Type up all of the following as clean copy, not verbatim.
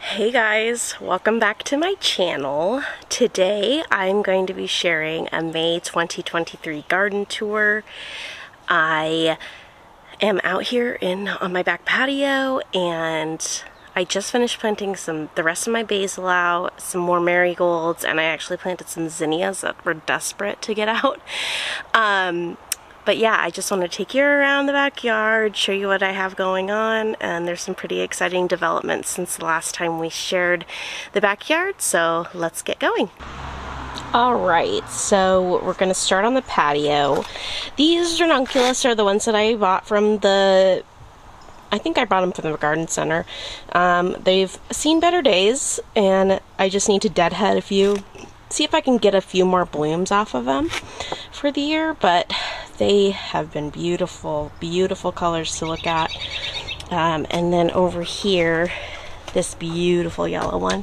Hey guys, welcome back to my channel. Today I'm going to be sharing a May 2023 garden tour. I am out here on my back patio and I just finished planting the rest of my basil out, some more marigolds, and I actually planted some zinnias that were desperate to get out. But yeah, I just want to take you around the backyard, show you what I have going on, and there's some pretty exciting developments since the last time we shared the backyard, so let's get going. Alright, so we're going to start on the patio. These ranunculus are the ones that I bought from I think I bought them from the garden center. They've seen better days, and I just need to deadhead a few, see if I can get a few more blooms off of them for the year, but they have been beautiful, beautiful colors to look at. And then over here, this beautiful yellow one.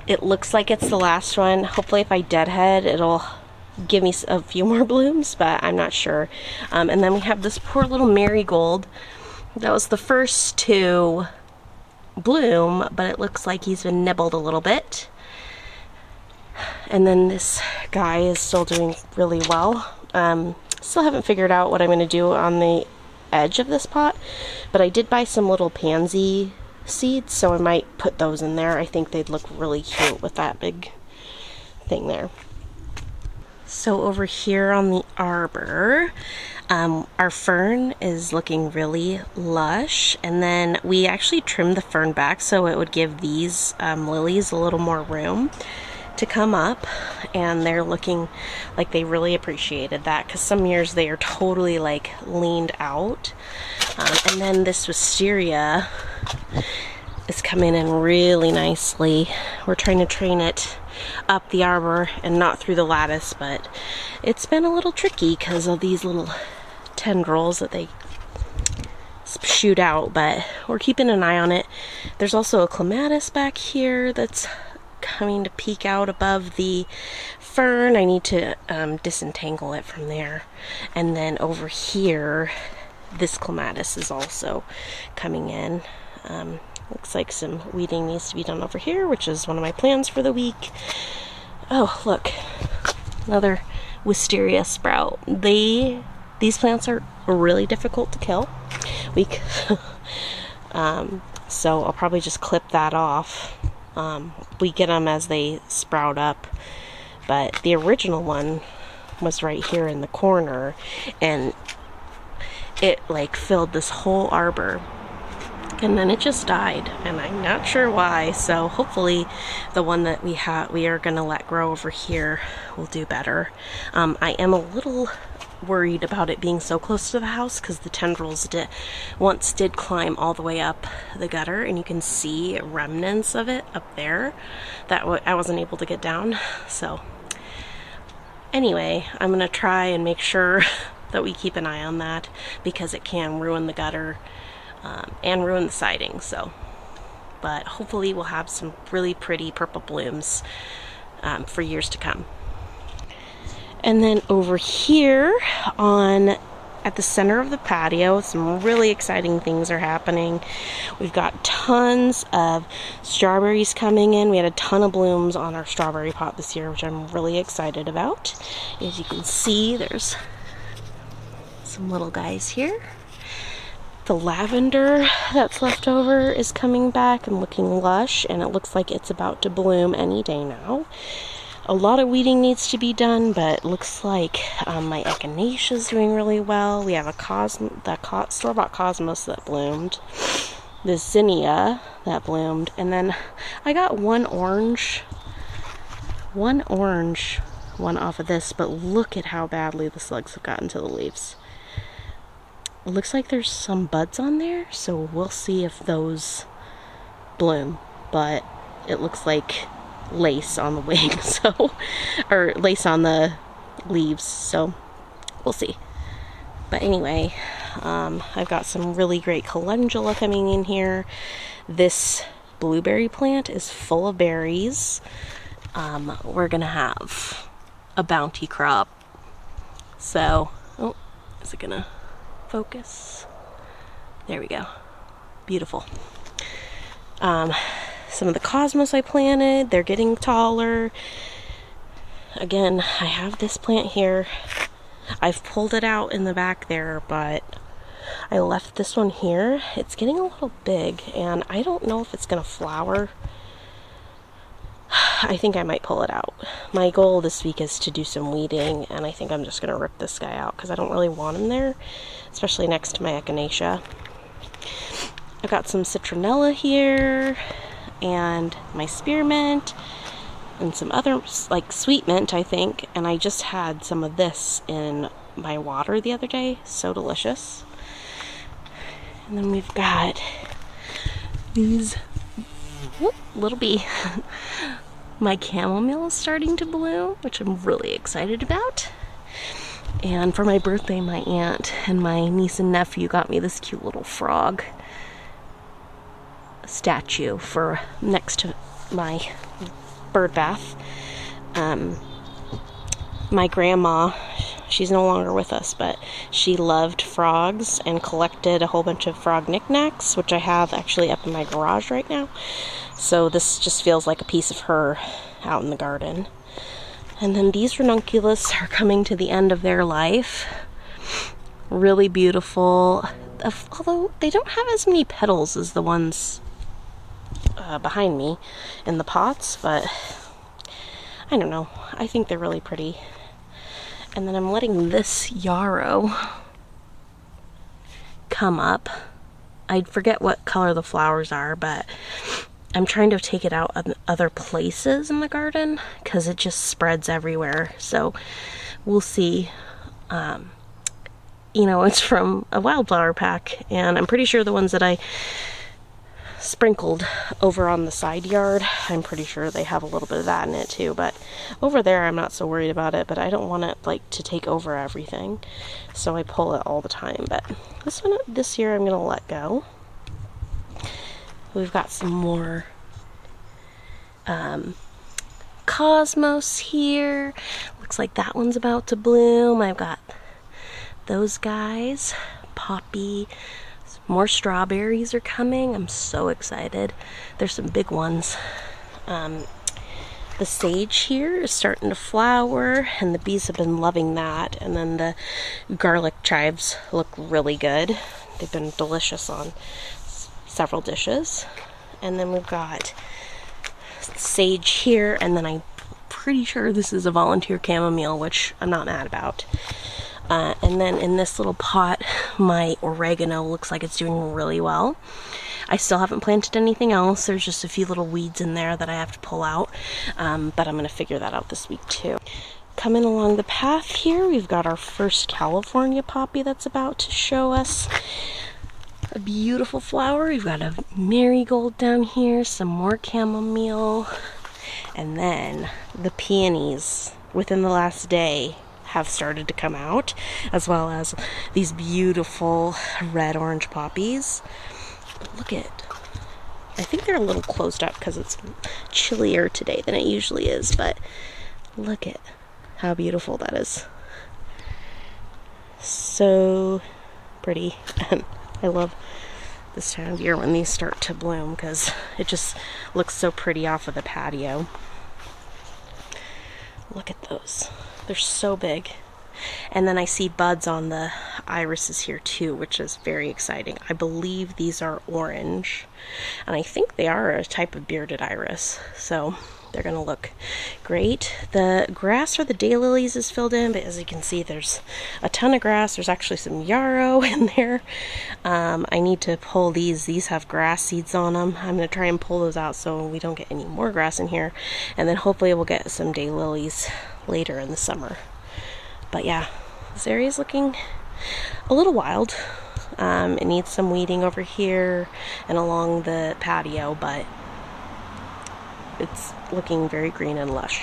It looks like it's the last one. Hopefully if I deadhead, it'll give me a few more blooms, but I'm not sure. And then we have this poor little marigold. That was the first to bloom, but it looks like he's been nibbled a little bit. And then this guy is still doing really well. Still haven't figured out what I'm going to do on the edge of this pot, but I did buy some little pansy seeds, so I might put those in there. I think they'd look really cute with that big thing there. So over here on the arbor, our fern is looking really lush, and then we actually trimmed the fern back so it would give these lilies a little more room to come up, and they're looking like they really appreciated that, because some years they are totally like leaned out. And then this wisteria is coming in really nicely. We're trying to train it up the arbor and not through the lattice, but it's been a little tricky because of these little tendrils that they shoot out, but we're keeping an eye on it. There's also a clematis back here that's coming to peek out above the fern. I need to disentangle it from there. And then over here, this clematis is also coming in. Looks like some weeding needs to be done over here, which is one of my plans for the week. Oh, look, another wisteria sprout. These plants are really difficult to kill. So I'll probably just clip that off. We get them as they sprout up, but the original one was right here in the corner, and it like filled this whole arbor, and then it just died, and I'm not sure why. So hopefully the one that we are going to let grow over here will do better. I am a little worried about it being so close to the house because the tendrils once did climb all the way up the gutter, and you can see remnants of it up there that I wasn't able to get down. So anyway, I'm gonna try and make sure that we keep an eye on that, because it can ruin the gutter and ruin the siding. So, but hopefully we'll have some really pretty purple blooms for years to come. And then over here at the center of the patio, some really exciting things are happening. We've got tons of strawberries coming in. We had a ton of blooms on our strawberry pot this year, which I'm really excited about. As you can see, there's some little guys here. The lavender that's left over is coming back and looking lush, and it looks like it's about to bloom any day now. A lot of weeding needs to be done, but it looks like my echinacea is doing really well. We have a store-bought cosmos that bloomed, this zinnia that bloomed, and then I got one orange one off of this, but look at how badly the slugs have gotten to the leaves. It looks like there's some buds on there, so we'll see if those bloom, but it looks like lace on the wings, or lace on the leaves, so we'll see. But anyway, I've got some really great calendula coming in here. This blueberry plant is full of berries. We're gonna have a bounty crop. So, oh, is it gonna focus? There we go. Beautiful. Some of the cosmos I planted, they're getting taller. Again, I have this plant here. I've pulled it out in the back there, but I left this one here. It's getting a little big, and I don't know if it's gonna flower. I think I might pull it out. My goal this week is to do some weeding, and I think I'm just gonna rip this guy out because I don't really want him there, especially next to my echinacea. I've got some citronella here, and my spearmint, and some other, like sweet mint, I think, and I just had some of this in my water the other day. So delicious. And then we've got these, whoop, little bee. My chamomile is starting to bloom, which I'm really excited about. And for my birthday, my aunt and my niece and nephew got me this cute little frog statue for next to my bird bath. My grandma, she's no longer with us, but she loved frogs and collected a whole bunch of frog knickknacks, which I have actually up in my garage right now. So this just feels like a piece of her out in the garden. And then these ranunculus are coming to the end of their life. Really beautiful, although they don't have as many petals as the ones behind me in the pots, but I don't know. I think they're really pretty. And then I'm letting this yarrow come up. I forget what color the flowers are, but I'm trying to take it out of other places in the garden because it just spreads everywhere. So we'll see. You know, it's from a wildflower pack, and I'm pretty sure the ones that I sprinkled over on the side yard, I'm pretty sure they have a little bit of that in it too, but over there I'm not so worried about it, but I don't want it like to take over everything, so I pull it all the time. But this one, this year, I'm gonna let go. We've got some more cosmos here. Looks like that one's about to bloom. I've got those guys, poppy. More strawberries are coming. I'm so excited. There's some big ones. The sage here is starting to flower, and the bees have been loving that. And then the garlic chives look really good. They've been delicious on several dishes. And then we've got sage here, and then I'm pretty sure this is a volunteer chamomile, which I'm not mad about. And then in this little pot, my oregano looks like it's doing really well. I still haven't planted anything else. There's just a few little weeds in there that I have to pull out, but I'm going to figure that out this week too. Coming along the path here, we've got our first California poppy that's about to show us a beautiful flower. We've got a marigold down here, some more chamomile, and then the peonies within the last day have started to come out, as well as these beautiful red-orange poppies. Look at, I think they're a little closed up because it's chillier today than it usually is, but look at how beautiful that is. So pretty. And I love this time of year when these start to bloom because it just looks so pretty off of the patio. Look at those. They're so big. And then I see buds on the irises here too, which is very exciting. I believe these are orange, and I think they are a type of bearded iris, so they're gonna look great. The grass for the daylilies is filled in, but as you can see, there's a ton of grass. There's actually some yarrow in there. I need to pull these. These have grass seeds on them. I'm gonna try and pull those out so we don't get any more grass in here, and then hopefully we'll get some daylilies later in the summer. But yeah, this area is looking a little wild. It needs some weeding over here and along the patio, but it's looking very green and lush.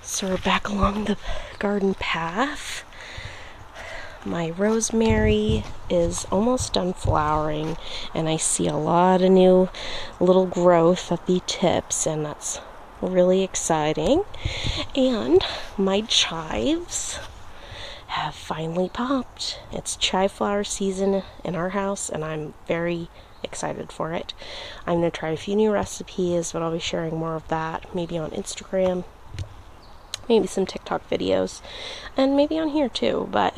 So we're back along the garden path. My rosemary is almost done flowering, and I see a lot of new little growth at the tips, and that's really exciting. And my chives have finally popped. It's chive flower season in our house, and I'm very excited for it. I'm going to try a few new recipes, but I'll be sharing more of that maybe on Instagram, maybe some TikTok videos, and maybe on here too. But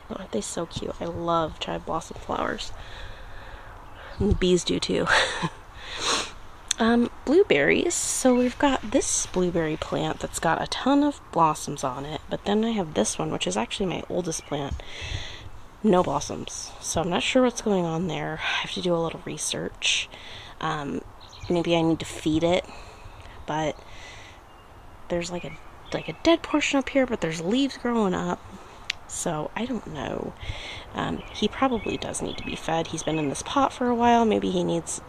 aren't they so cute? I love cherry blossom flowers. And the bees do too. Blueberries. So we've got this blueberry plant that's got a ton of blossoms on it, but then I have this one, which is actually my oldest plant. No blossoms. So I'm not sure what's going on there. I have to do a little research. Maybe I need to feed it, but there's like a dead portion up here, but there's leaves growing up. So I don't know. He probably does need to be fed. He's been in this pot for a while. Maybe he needs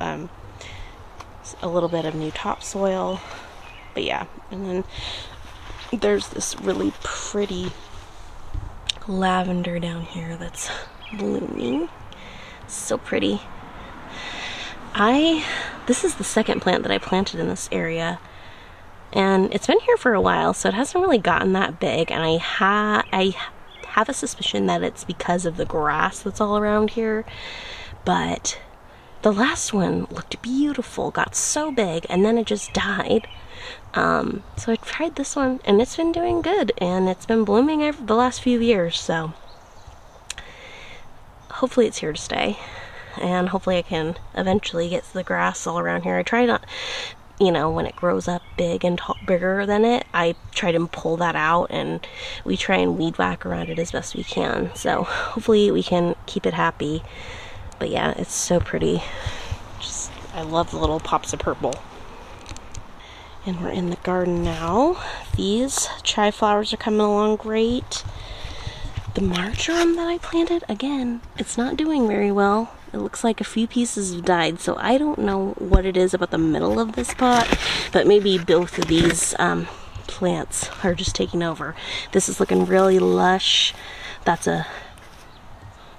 a little bit of new topsoil. But yeah, and then there's this really pretty lavender down here that's blooming. So pretty. This is the second plant that I planted in this area, and it's been here for a while, so it hasn't really gotten that big, and I have a suspicion that it's because of the grass that's all around here. But the last one looked beautiful, got so big, and then it just died. So I tried this one, and it's been doing good, and it's been blooming the last few years, so hopefully it's here to stay, and hopefully I can eventually get the grass all around here. I try not, when it grows up big and bigger than it, I try to pull that out, and we try and weed whack around it as best we can, so hopefully we can keep it happy. But yeah, it's so pretty. I love the little pops of purple. And we're in the garden now. These chai flowers are coming along great. The marjoram that I planted, again, it's not doing very well. It looks like a few pieces have died, so I don't know what it is about the middle of this pot, but maybe both of these plants are just taking over. This is looking really lush. That's a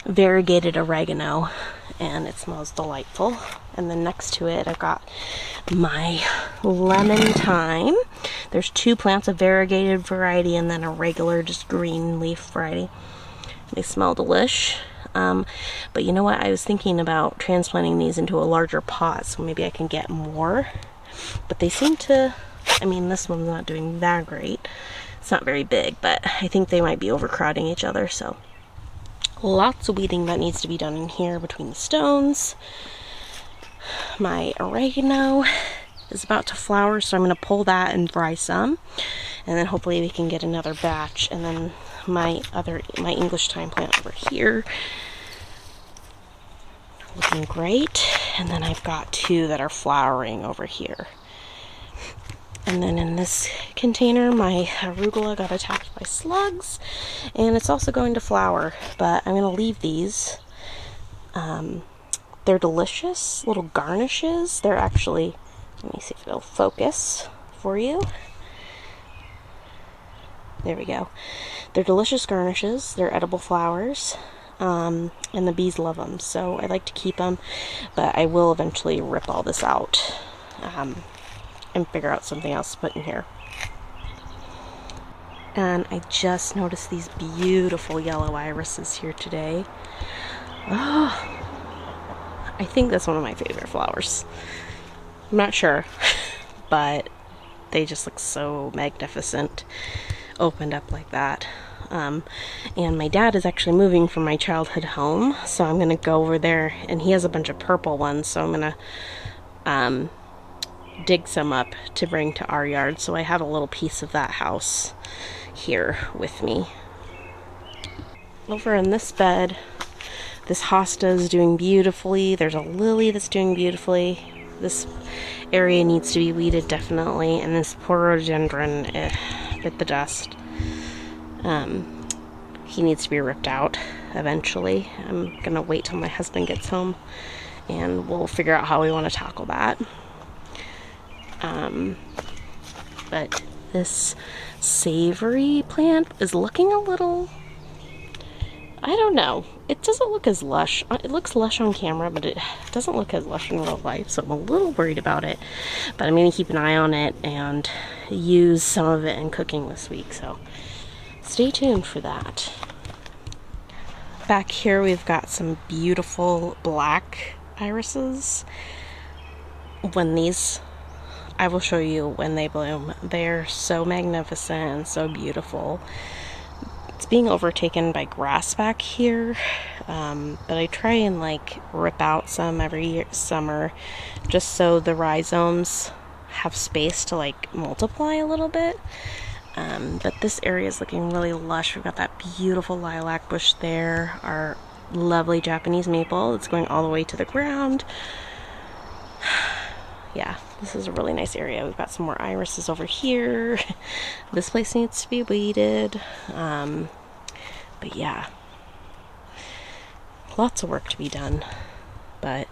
variegated oregano, and it smells delightful. And then next to it, I've got my lemon thyme. There's two plants, a variegated variety and then a regular, just green leaf variety. They smell delish. But you know what? I was thinking about transplanting these into a larger pot, so maybe I can get more. But they seem to, this one's not doing that great. It's not very big, but I think they might be overcrowding each other, so lots of weeding that needs to be done in here between the stones. My oregano is about to flower, so I'm going to pull that and dry some, and then hopefully we can get another batch. And then my English thyme plant over here, looking great. And then I've got two that are flowering over here. And then in this container, my arugula got attacked by slugs, and it's also going to flower, but I'm going to leave these. They're delicious little garnishes. They're actually, let me see if it'll focus for you. There we go. They're delicious garnishes. They're edible flowers, and the bees love them, so I like to keep them, but I will eventually rip all this out and figure out something else to put in here. And I just noticed these beautiful yellow irises here today. Oh, I think that's one of my favorite flowers. I'm not sure, but they just look so magnificent opened up like that. And my dad is actually moving from my childhood home, so I'm gonna go over there, and he has a bunch of purple ones, so I'm gonna dig some up to bring to our yard, so I have a little piece of that house here with me. Over in this bed, this hosta is doing beautifully. There's a lily that's doing beautifully. This area needs to be weeded definitely, and this poor rhododendron bit the dust. He needs to be ripped out eventually. I'm gonna wait till my husband gets home, and we'll figure out how we want to tackle that. But this savory plant is looking a little, I don't know, it doesn't look as lush. It looks lush on camera, but it doesn't look as lush in real life, so I'm a little worried about it. But I'm going to keep an eye on it and use some of it in cooking this week, so stay tuned for that. Back here we've got some beautiful black irises. I will show you when they bloom. They're so magnificent and so beautiful. It's being overtaken by grass back here, but I try and like rip out some every summer just so the rhizomes have space to like multiply a little bit. But this area is looking really lush. We've got that beautiful lilac bush there, our lovely Japanese maple that's going all the way to the ground. Yeah, this is a really nice area. We've got some more irises over here. This place needs to be weeded. But yeah, lots of work to be done. But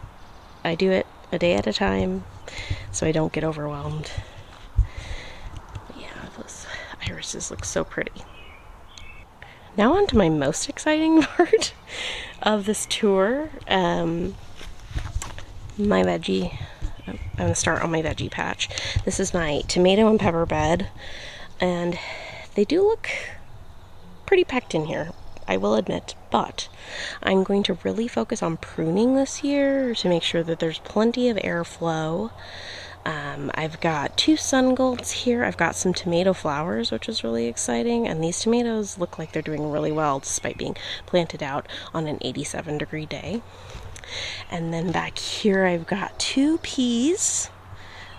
I do it a day at a time so I don't get overwhelmed. But yeah, those irises look so pretty. Now on to my most exciting part of this tour. My veggie. I'm going to start on my veggie patch. This is my tomato and pepper bed, and they do look pretty packed in here, I will admit, but I'm going to really focus on pruning this year to make sure that there's plenty of airflow. I've got 2 sun golds here. I've got some tomato flowers, which is really exciting, and these tomatoes look like they're doing really well despite being planted out on an 87-degree day. And then back here I've got 2 peas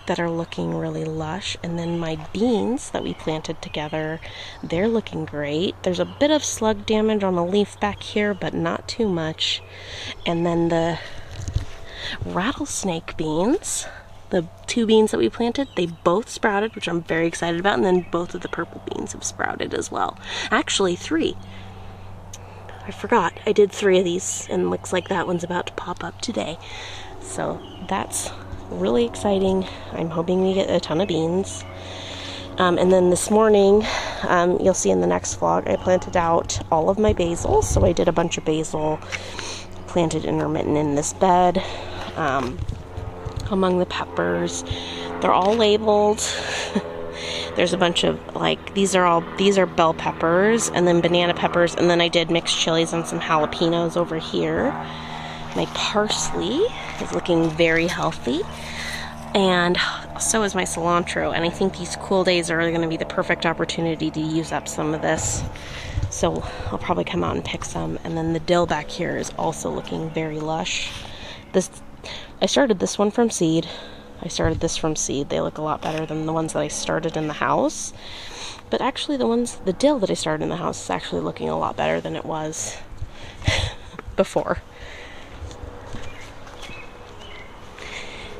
that are looking really lush, and then my beans that we planted together, they're looking great. There's a bit of slug damage on the leaf back here, but not too much. And then the rattlesnake beans, the 2 beans that we planted, they both sprouted, which I'm very excited about, and then both of the purple beans have sprouted as well. Actually 3. I forgot, I did 3 of these, and looks like that one's about to pop up today. So that's really exciting. I'm hoping we get a ton of beans. And then this morning, you'll see in the next vlog, I planted out all of my basil. So I did a bunch of basil, planted intermittent in this bed. Among the peppers, they're all labeled. There's a bunch of these are bell peppers and then banana peppers, and then I did mixed chilies and some jalapenos over here. My parsley is looking very healthy, and so is my cilantro, and I think these cool days are going to be the perfect opportunity to use up some of this. So I'll probably come out and pick some. And then the dill back here is also looking very lush. I started this one from seed. They look a lot better than the ones that I started in the house. But actually the dill that I started in the house is actually looking a lot better than it was before.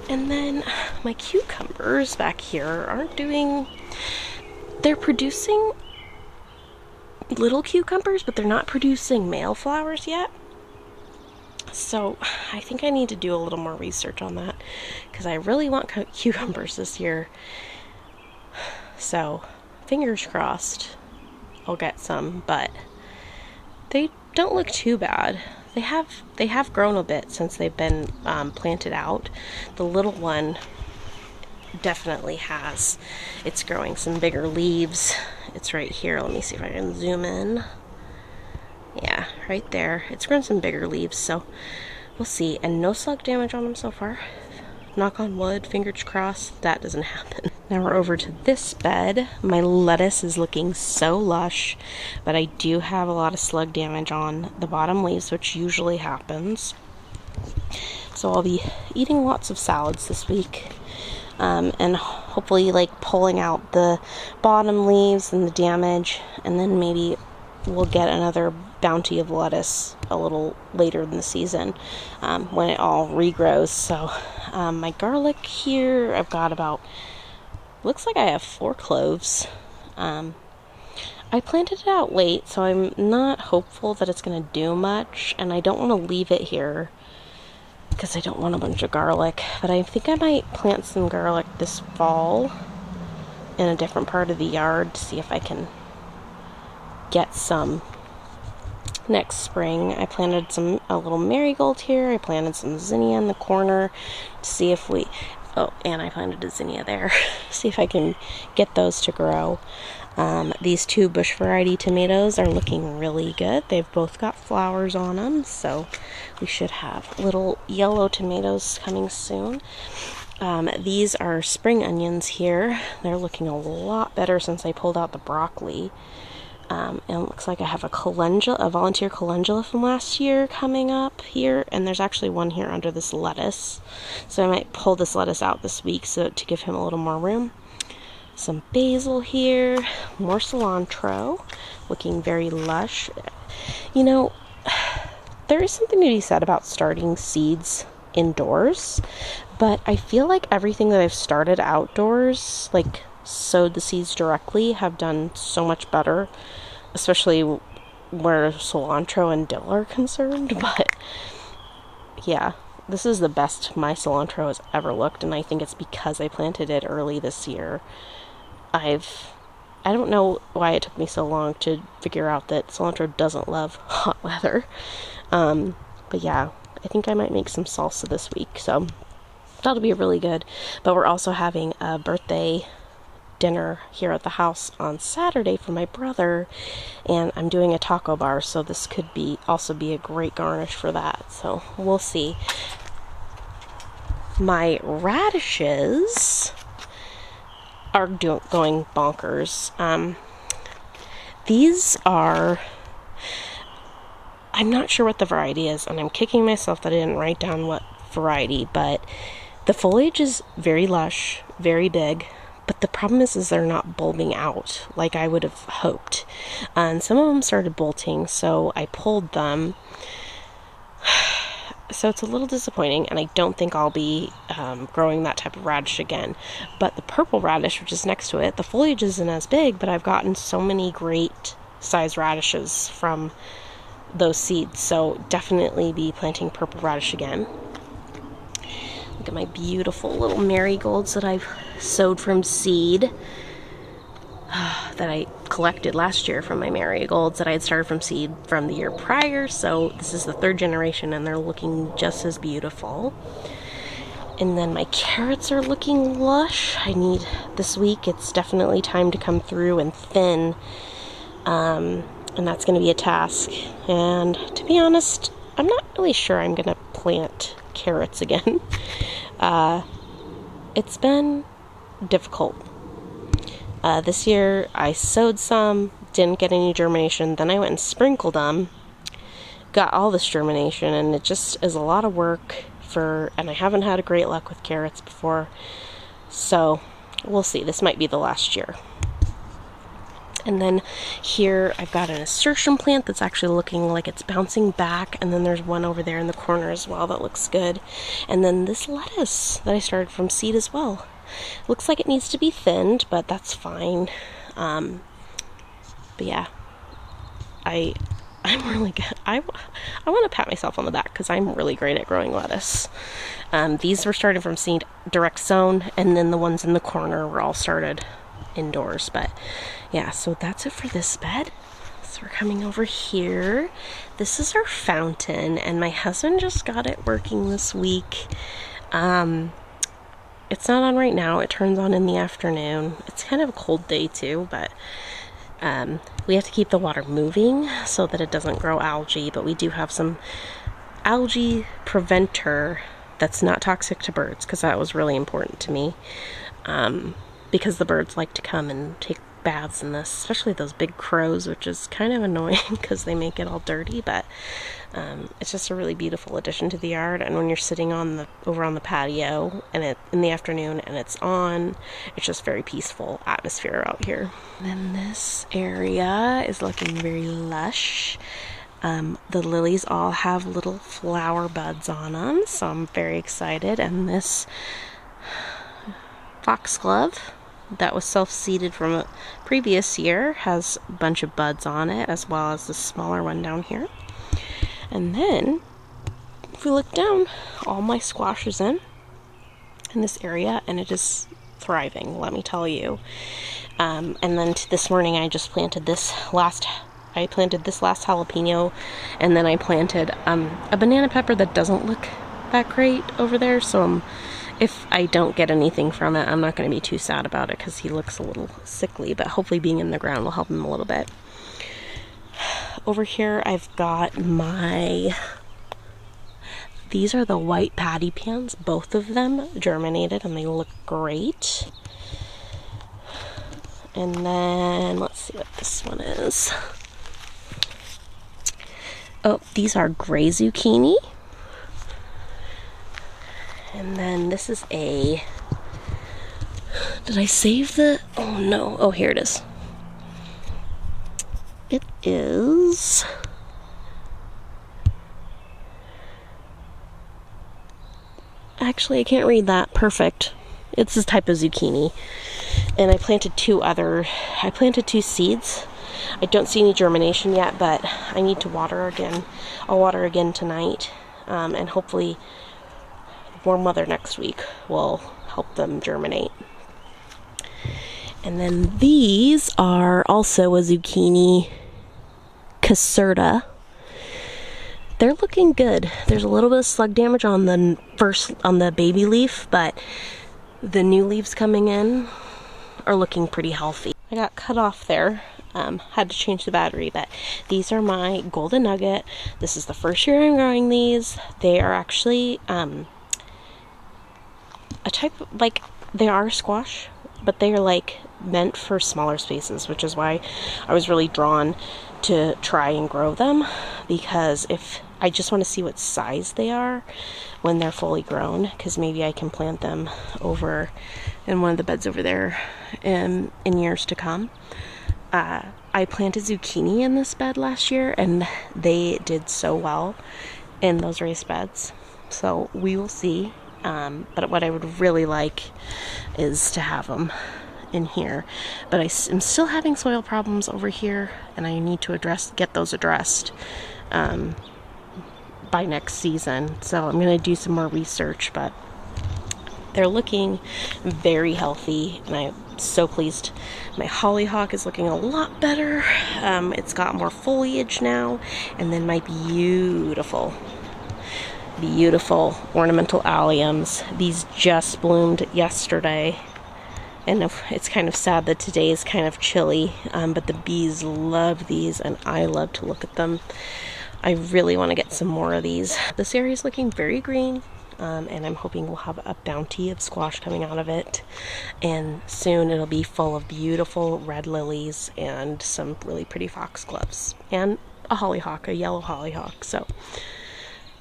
And then my cucumbers back here they're producing little cucumbers, but they're not producing male flowers yet. So I think I need to do a little more research on that, because I really want cucumbers this year. So fingers crossed I'll get some, but they don't look too bad. They have grown a bit since they've been planted out. The little one definitely has. It's growing some bigger leaves. It's right here. Let me see if I can zoom in. Yeah, right there. It's grown some bigger leaves, so we'll see. And no slug damage on them so far. Knock on wood, fingers crossed, that doesn't happen. Now we're over to this bed. My lettuce is looking so lush, but I do have a lot of slug damage on the bottom leaves, which usually happens. So I'll be eating lots of salads this week, and hopefully pulling out the bottom leaves and the damage, and then maybe we'll get another bounty of lettuce a little later in the season when it all regrows. So my garlic here, I've got looks like I have 4 cloves. I planted it out late, so I'm not hopeful that it's going to do much, and I don't want to leave it here because I don't want a bunch of garlic. But I think I might plant some garlic this fall in a different part of the yard to see if I can get some next spring. I planted a little marigold here. I planted some zinnia in the corner to see if and I planted a zinnia there. See if I can get those to grow. These two bush variety tomatoes are looking really good. They've both got flowers on them, so we should have little yellow tomatoes coming soon. These are spring onions here. They're looking a lot better since I pulled out the broccoli. And it looks like I have a volunteer calendula from last year coming up here, and there's actually one here under this lettuce. So I might pull this lettuce out this week to give him a little more room. Some basil here, more cilantro, looking very lush. You know, there is something to be said about starting seeds indoors, but I feel like everything that I've started outdoors, like sowed the seeds directly, have done so much better, especially where cilantro and dill are concerned. But yeah, this is the best my cilantro has ever looked, and I think it's because I planted it early this year. I don't know why it took me so long to figure out that cilantro doesn't love hot weather. But yeah, I think I might make some salsa this week, so that'll be really good. But we're also having a birthday dinner here at the house on Saturday for my brother, and I'm doing a taco bar, so this could also be a great garnish for that. So we'll see. My radishes are going bonkers. These are, I'm not sure what the variety is, and I'm kicking myself that I didn't write down what variety, but the foliage is very lush, very big, but the problem is they're not bulbing out like I would have hoped. And some of them started bolting, so I pulled them. So it's a little disappointing, and I don't think I'll be growing that type of radish again. But the purple radish, which is next to it, the foliage isn't as big, but I've gotten so many great size radishes from those seeds, so definitely be planting purple radish again. Look at my beautiful little marigolds that I've sowed from seed, that I collected last year from my marigolds that I had started from seed from the year prior. So this is the third generation, and they're looking just as beautiful. And then my carrots are looking lush. This week, it's definitely time to come through and thin, and that's going to be a task. And to be honest, I'm not really sure I'm going to plant carrots again. It's been difficult. This year I sowed some, didn't get any germination, then I went and sprinkled them, got all this germination, and it just is a lot of work and I haven't had a great luck with carrots before, so we'll see. This might be the last year. And then here I've got an nasturtium plant that's actually looking like it's bouncing back, and then there's one over there in the corner as well that looks good. And then this lettuce that I started from seed as well. Looks like it needs to be thinned, but that's fine. But yeah, I'm really good. I want to pat myself on the back because I'm really great at growing lettuce. These were started from seed direct sown, and then the ones in the corner were all started indoors. But yeah, so that's it for this bed. So we're coming over here. This is our fountain, and my husband just got it working this week. It's not on right now. It turns on in the afternoon. It's kind of a cold day too, but we have to keep the water moving so that it doesn't grow algae, but we do have some algae preventer that's not toxic to birds, because that was really important to me, because the birds like to come and take baths in this, especially those big crows, which is kind of annoying because they make it all dirty, but it's just a really beautiful addition to the yard. And when you're sitting over on the patio and in the afternoon and it's just very peaceful atmosphere out here. Then this area is looking very lush. The lilies all have little flower buds on them, so I'm very excited. And this foxglove that was self-seeded from a previous year has a bunch of buds on it, as well as the smaller one down here. And then if we look down, all my squash is in this area, and it is thriving, let me tell you. And then this morning I just planted this last jalapeno, and then I planted a banana pepper that doesn't look that great over there, so I'm if I don't get anything from it, I'm not going to be too sad about it because he looks a little sickly, but hopefully being in the ground will help him a little bit. Over here I've got these are the white patty pans. Both of them germinated and they look great. And then let's see what this one is. Oh, these are gray zucchini. And then this is did I save oh no, oh here it is. It is actually, I can't read that. Perfect. It's this type of zucchini. And I planted two seeds. I don't see any germination yet, but I need to water again. I'll water again tonight. And hopefully warm weather next week will help them germinate. And then these are also a zucchini caserta. They're looking good. There's a little bit of slug damage on the baby leaf, but the new leaves coming in are looking pretty healthy. I got cut off there. Had to change the battery, but these are my golden nugget. This is the first year I'm growing these. They are actually a type of, like, they are squash, but they are like meant for smaller spaces, which is why I was really drawn to try and grow them, because if I just want to see what size they are when they're fully grown, because maybe I can plant them over in one of the beds over there in years to come. I planted zucchini in this bed last year and they did so well in those raised beds, so we will see. But what I would really like is to have them in here, but I'm still having soil problems over here, and I need to get those addressed by next season. So I'm going to do some more research, but they're looking very healthy, and I'm so pleased. My hollyhock is looking a lot better. It's got more foliage now, and then my beautiful ornamental alliums. These just bloomed yesterday, and it's kind of sad that today is kind of chilly, but the bees love these and I love to look at them. I really want to get some more of these. This area is looking very green, and I'm hoping we'll have a bounty of squash coming out of it, and soon it'll be full of beautiful red lilies and some really pretty foxgloves and a hollyhock, a yellow hollyhock. So,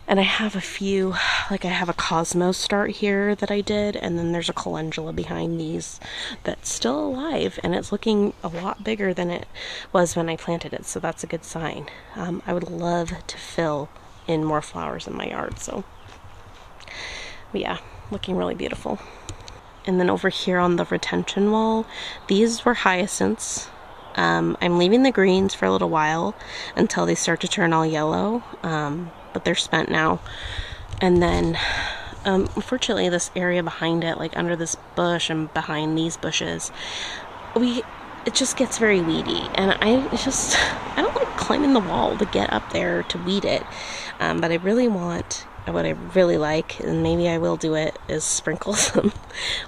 and I have a few, like I have a cosmos start here that I did, and then there's a calendula behind these that's still alive, and it's looking a lot bigger than it was when I planted it, so that's a good sign. I would love to fill in more flowers in my yard, so yeah, looking really beautiful. And then over here on the retention wall, these were hyacinths. I'm leaving the greens for a little while until they start to turn all yellow, but they're spent now. And then unfortunately this area behind it, like under this bush and behind these bushes, it just gets very weedy, and I don't like climbing the wall to get up there to weed it, but what I really like, and maybe I will do it, is sprinkle some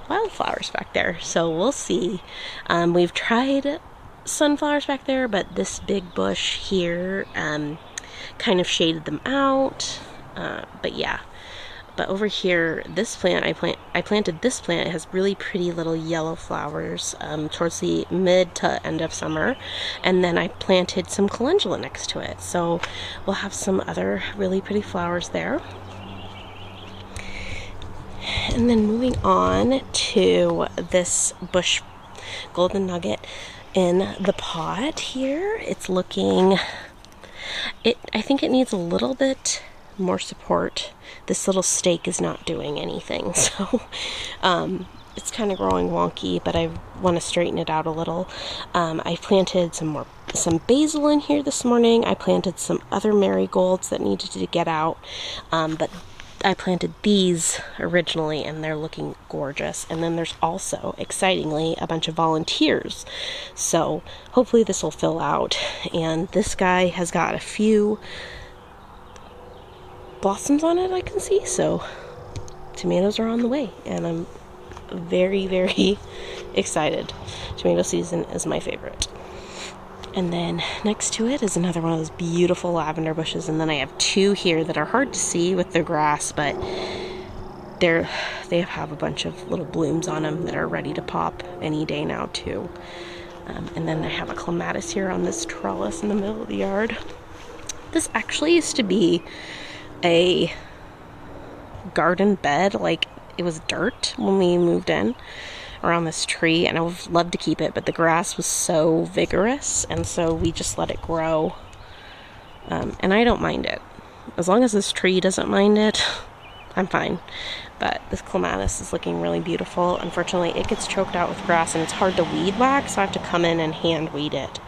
wildflowers back there. So we'll see. We've tried sunflowers back there, but this big bush here kind of shaded them out. But yeah, but over here, this plant I planted this plant. It has really pretty little yellow flowers towards the mid to end of summer, and then I planted some calendula next to it, so we'll have some other really pretty flowers there. And then moving on to this bush golden nugget in the pot here, it's looking, I think it needs a little bit more support. This little stake is not doing anything, so it's kind of growing wonky, but I want to straighten it out a little. I planted some basil in here this morning. I planted some other marigolds that needed to get out, but I planted these originally and they're looking gorgeous. And then there's also, excitingly, a bunch of volunteers, so hopefully this will fill out. And this guy has got a few blossoms on it, I can see, so tomatoes are on the way, and I'm very, very excited. Tomato season is my favorite. And then next to it is another one of those beautiful lavender bushes, and then I have two here that are hard to see with the grass, but they have a bunch of little blooms on them that are ready to pop any day now too. And then I have a clematis here on this trellis in the middle of the yard. This actually used to be a garden bed, like it was dirt when we moved in around this tree, and I would love to keep it, but the grass was so vigorous, and so we just let it grow. And I don't mind it. As long as this tree doesn't mind it, I'm fine. But this clematis is looking really beautiful. Unfortunately, it gets choked out with grass, and it's hard to weed whack, so I have to come in and hand weed it.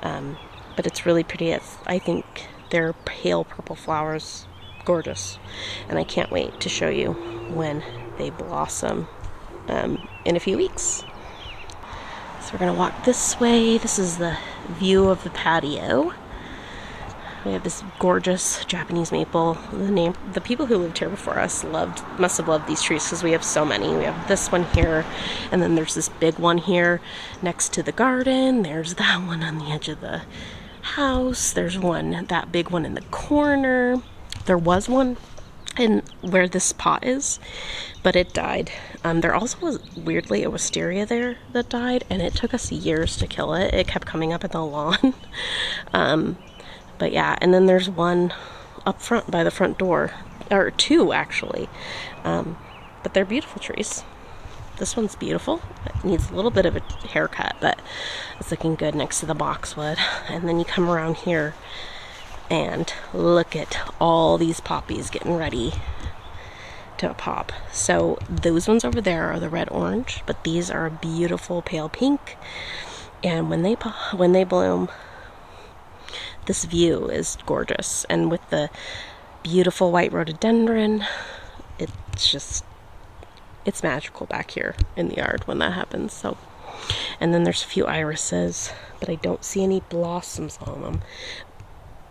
But it's really pretty. I think their pale purple flowers, gorgeous. And I can't wait to show you when they blossom in a few weeks. So we're gonna walk this way. This is the view of the patio. We have this gorgeous Japanese maple. The people who lived here before us must have loved these trees because we have so many. We have this one here, and then there's this big one here next to the garden. There's that one on the edge of the house. There's that big one in the corner. There was one in where this pot is, but it died. There also was, weirdly, a wisteria there that died, and it took us years to kill it. It kept coming up in the lawn. But yeah, and then there's one up front by the front door, or two actually. But they're beautiful trees. This one's beautiful. It needs a little bit of a haircut, but it's looking good next to the boxwood. And then you come around here and look at all these poppies getting ready to pop. So those ones over there are the red orange, but these are a beautiful pale pink. And when they bloom, this view is gorgeous. And with the beautiful white rhododendron, it's magical back here in the yard when that happens. So, and then there's a few irises, but I don't see any blossoms on them.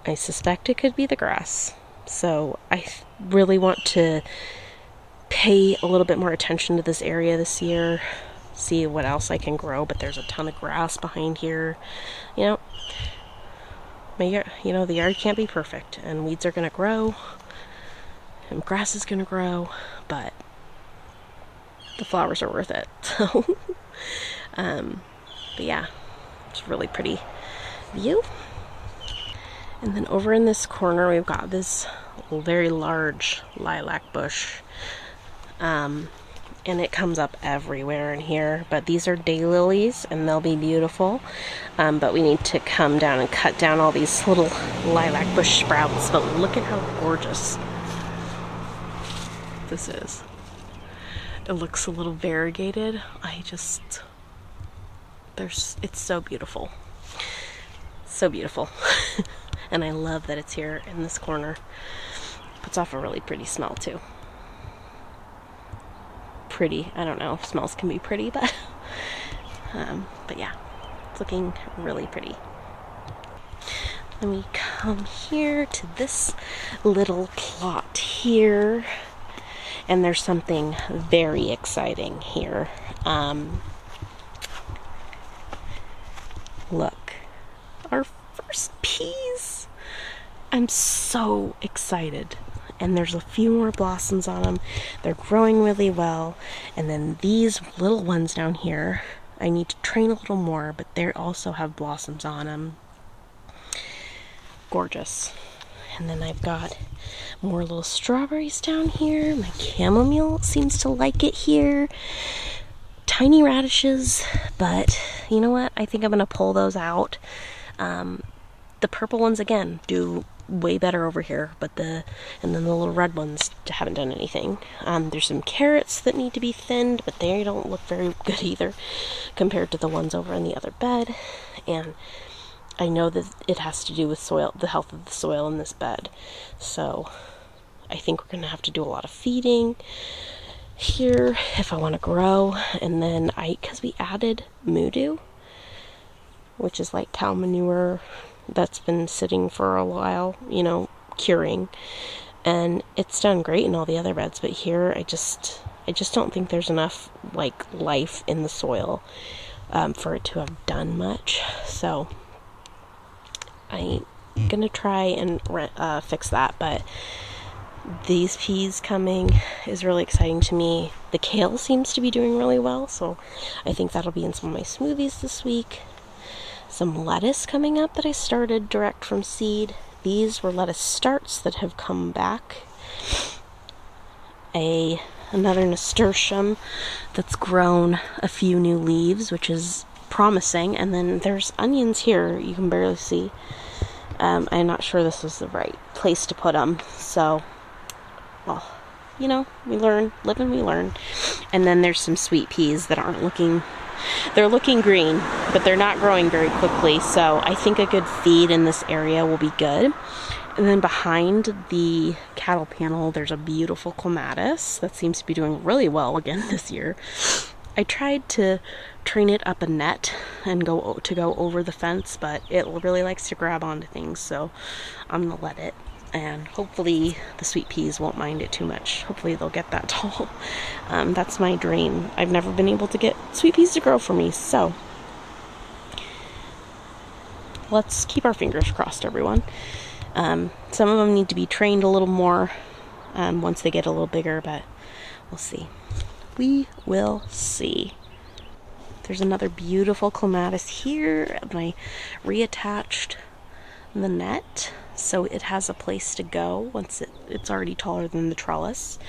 I suspect it could be the grass. So I really want to pay a little bit more attention to this area this year, see what else I can grow, but there's a ton of grass behind here. The yard can't be perfect, and weeds are going to grow, and grass is going to grow, but the flowers are worth it. So, but yeah, it's a really pretty view. And then over in this corner, we've got this very large lilac bush. And it comes up everywhere in here, but these are daylilies, and they'll be beautiful. But we need to come down and cut down all these little lilac bush sprouts. But look at how gorgeous this is. It looks a little variegated. It's so beautiful. So beautiful. And I love that it's here in this corner. Puts off a really pretty smell too. Pretty, I don't know if smells can be pretty, but yeah, it's looking really pretty. Then we come here to this little plot here, and there's something very exciting here. Look, our first peas. I'm so excited. And there's a few more blossoms on them. They're growing really well. And then these little ones down here, I need to train a little more, but they also have blossoms on them. Gorgeous. And then I've got more little strawberries down here. My chamomile seems to like it here. Tiny radishes, but you know what? I think I'm gonna pull those out. The purple ones again do way better over here, and then the little red ones haven't done anything. There's some carrots that need to be thinned, but they don't look very good either compared to the ones over in the other bed. And I know that it has to do with soil, the health of the soil in this bed. So I think we're gonna have to do a lot of feeding here if I want to grow. And then because we added moo, which is like cow manure that's been sitting for a while, curing. and it's done great in all the other beds, but here I just don't think there's enough like life in the soil for it to have done much. So I'm gonna try and fix that, but these peas coming is really exciting to me. The kale seems to be doing really well, so I think that'll be in some of my smoothies this week. Some lettuce coming up that I started direct from seed. These were lettuce starts that have come back. Another nasturtium that's grown a few new leaves, which is promising. And then there's onions here you can barely see. I'm not sure this was the right place to put them, so, well, you know, we learn, live and we learn. And then there's some sweet peas that aren't looking, they're looking green, but they're not growing very quickly, so I think a good feed in this area will be good. And then behind the cattle panel, there's a beautiful clematis that seems to be doing really well again this year. I tried to train it up a net and go over the fence, but it really likes to grab onto things, so I'm gonna let it. And hopefully the sweet peas won't mind it too much. Hopefully they'll get that tall. That's my dream. I've never been able to get sweet peas to grow for me, so let's keep our fingers crossed, everyone. Some of them need to be trained a little more once they get a little bigger, but we'll see. We will see. There's another beautiful clematis here, and I reattached the net so it has a place to go once it's already taller than the trellis.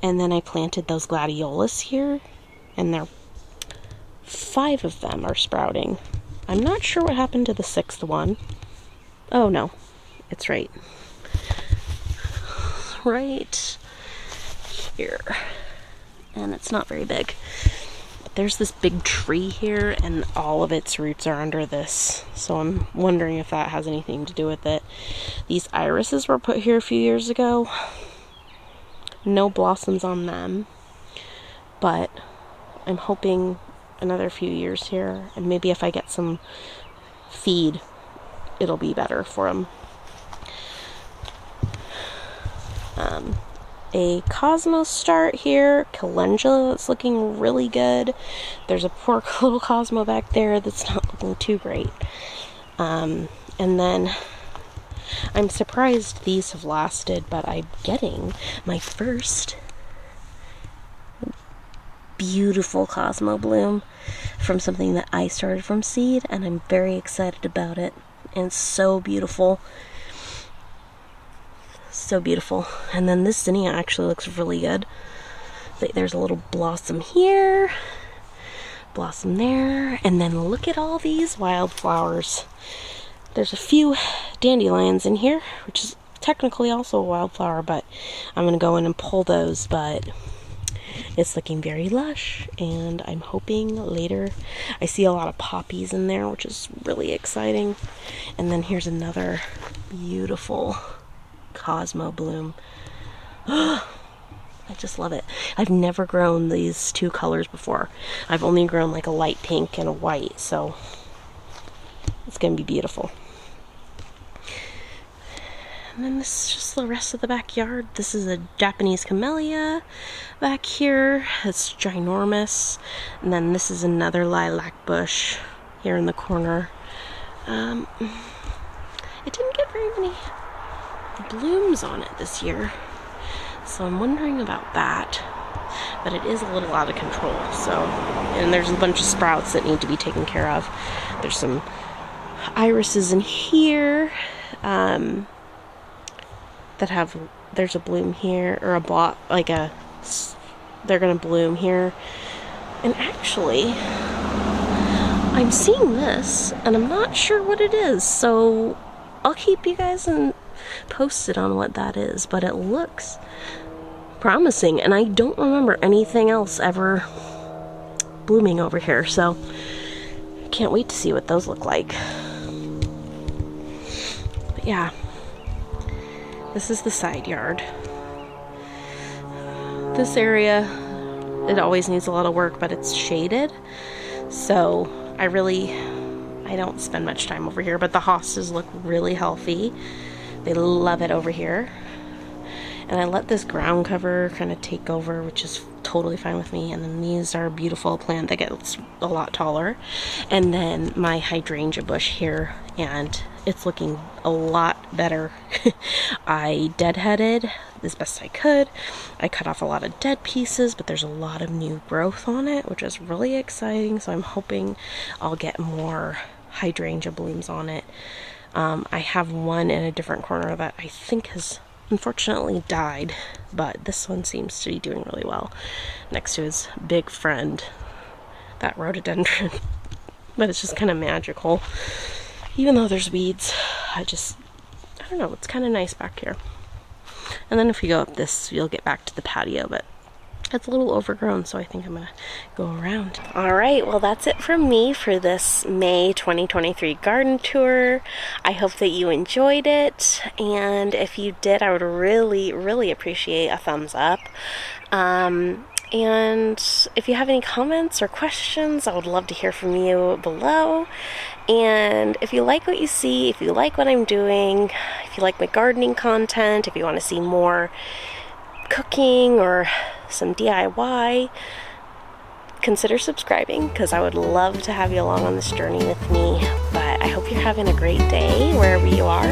And then I planted those gladiolus here, and 5 of them are sprouting. I'm not sure what happened to the 6th one. Oh no, it's right here, and it's not very big. But there's this big tree here, and all of its roots are under this, so I'm wondering if that has anything to do with it. These irises were put here a few years ago. No blossoms on them, but I'm hoping another few years here, and maybe if I get some feed, it'll be better for them. A cosmos start here, calendula that's looking really good. There's a poor little cosmo back there that's not looking too great. And then I'm surprised these have lasted, but I'm getting my first beautiful cosmo bloom from something that I started from seed, and I'm very excited about it. And it's so beautiful. So beautiful. And then this zinnia actually looks really good. There's a little blossom here, blossom there, and then look at all these wildflowers. There's a few dandelions in here, which is technically also a wildflower, but I'm going to go in and pull those, but it's looking very lush, and I'm hoping later. I see a lot of poppies in there, which is really exciting. And then here's another beautiful cosmo bloom. I just love it. I've never grown these 2 colors before. I've only grown like a light pink and a white, so it's gonna be beautiful. And then this is just the rest of the backyard. This is a Japanese camellia back here. It's ginormous. And then this is another lilac bush here in the corner. It didn't get very many blooms on it this year, so I'm wondering about that, but it is a little out of control. So, and there's a bunch of sprouts that need to be taken care of. There's some irises in here that have, there's a bloom here, or a blot, like a, they're gonna bloom here. And actually I'm seeing this and I'm not sure what it is, so I'll keep you guys posted on what that is, but it looks promising, and I don't remember anything else ever blooming over here, so can't wait to see what those look like. But yeah, this is the side yard. This area, it always needs a lot of work, but it's shaded, so I don't spend much time over here, but the hostas look really healthy. They love it over here. And I let this ground cover kind of take over, which is totally fine with me. And then these are a beautiful plant that gets a lot taller. And then my hydrangea bush here, and it's looking a lot better. I deadheaded as best I could. I cut off a lot of dead pieces, but there's a lot of new growth on it, which is really exciting. So I'm hoping I'll get more hydrangea blooms on it. I have one in a different corner that I think has unfortunately died, but this one seems to be doing really well next to his big friend, that rhododendron. But it's just kind of magical. Even though there's weeds, I don't know, it's kind of nice back here. And then if we go up this, you'll get back to the patio, but it's a little overgrown, so I think I'm gonna go around. All right, well, that's it from me for this May 2023 garden tour. I hope that you enjoyed it, and if you did, I would really, really appreciate a thumbs up. And if you have any comments or questions, I would love to hear from you below. And if you like what you see, if you like what I'm doing, if you like my gardening content, if you want to see more cooking or some DIY, consider subscribing, because I would love to have you along on this journey with me. But I hope you're having a great day wherever you are,